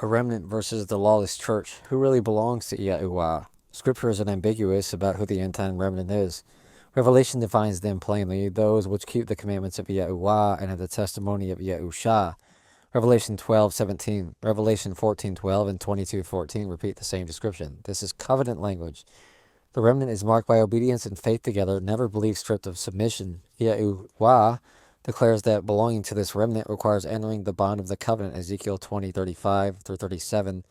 A remnant versus the lawless church. Who really belongs to Yahuah? Scripture is ambiguous about who the end-time remnant is. Revelation defines them plainly, those which keep the commandments of Yahuah and have the testimony of Yahusha. Revelation 12:17, Revelation 14:12, and 22:14 repeat the same description. This is covenant language. The remnant is marked by obedience and faith together, never belief stripped of submission. Yahuah declares that belonging to this remnant requires entering the bond of the covenant, Ezekiel 20:35 through 37.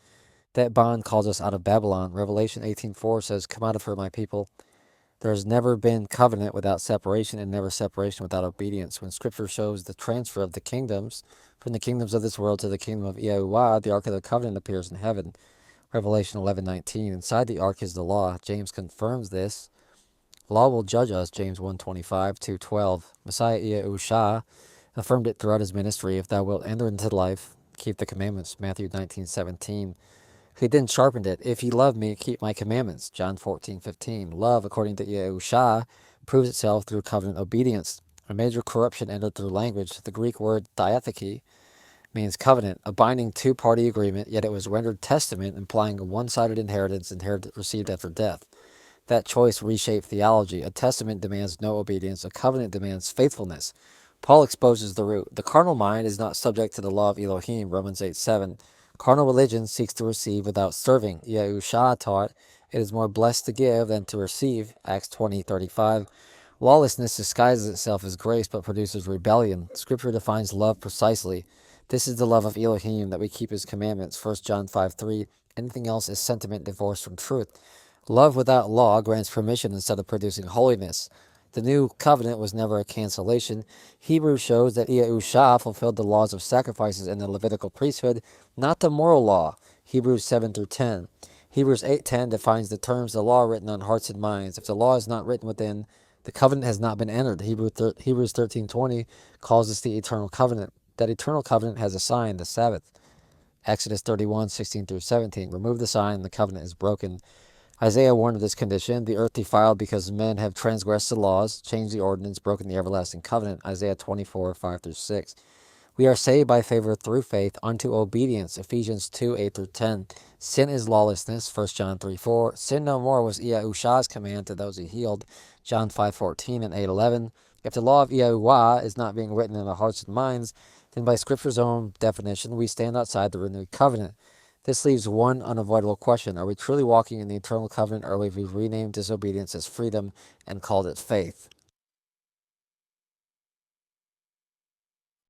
That bond calls us out of Babylon. Revelation 18:4 says, "Come out of her, my people." There has never been covenant without separation and never separation without obedience. When Scripture shows the transfer of the kingdoms from the kingdoms of this world to the kingdom of Yahuah, the Ark of the Covenant appears in heaven. Revelation 11:19. Inside the ark is the law. James confirms this. Law will judge us, James 1:25, 2:12. Messiah Yahusha affirmed it throughout his ministry. If thou wilt enter into life, keep the commandments, Matthew 19:17. He then sharpened it. If ye love me, keep my commandments, John 14:15. Love, according to Yahusha, proves itself through covenant obedience. A major corruption entered through language. The Greek word diatheke means covenant, a binding two-party agreement, yet it was rendered testament, implying a one-sided inheritance received after death. That choice reshaped theology. A testament demands no obedience. A covenant demands faithfulness. Paul exposes the root. The carnal mind is not subject to the law of Elohim, Romans 8:7. Carnal religion seeks to receive without serving. Yahusha taught, it is more blessed to give than to receive, Acts 20:35. Lawlessness disguises itself as grace but produces rebellion. Scripture defines love precisely. This is the love of Elohim, that we keep his commandments, 1 John 5:3. Anything else is sentiment divorced from truth. Love without law grants permission instead of producing holiness. The new covenant was never a cancellation. Hebrews shows that Yahusha fulfilled the laws of sacrifices in the Levitical priesthood, not the moral law, Hebrews 7 through 10. Hebrews 8:10 defines the terms the law written on hearts and minds. If the law is not written within, the covenant has not been entered. Hebrews 13:20 calls this the eternal covenant. That eternal covenant has a sign, the Sabbath. Exodus 31:16 through 17. Remove the sign, the covenant is broken. Isaiah warned of this condition, the earth defiled because men have transgressed the laws, changed the ordinance, broken the everlasting covenant. Isaiah 24:5 through 6. We are saved by favor through faith unto obedience. Ephesians 2:8 through 10. Sin is lawlessness. 1 John 3:4. Sin no more was Yahusha's command to those he healed. John 5:14 and 8:11. If the law of Yahuah is not being written in our hearts and minds, then by Scripture's own definition, we stand outside the renewed covenant. This leaves one unavoidable question. Are we truly walking in the eternal covenant, or have we renamed disobedience as freedom and called it faith?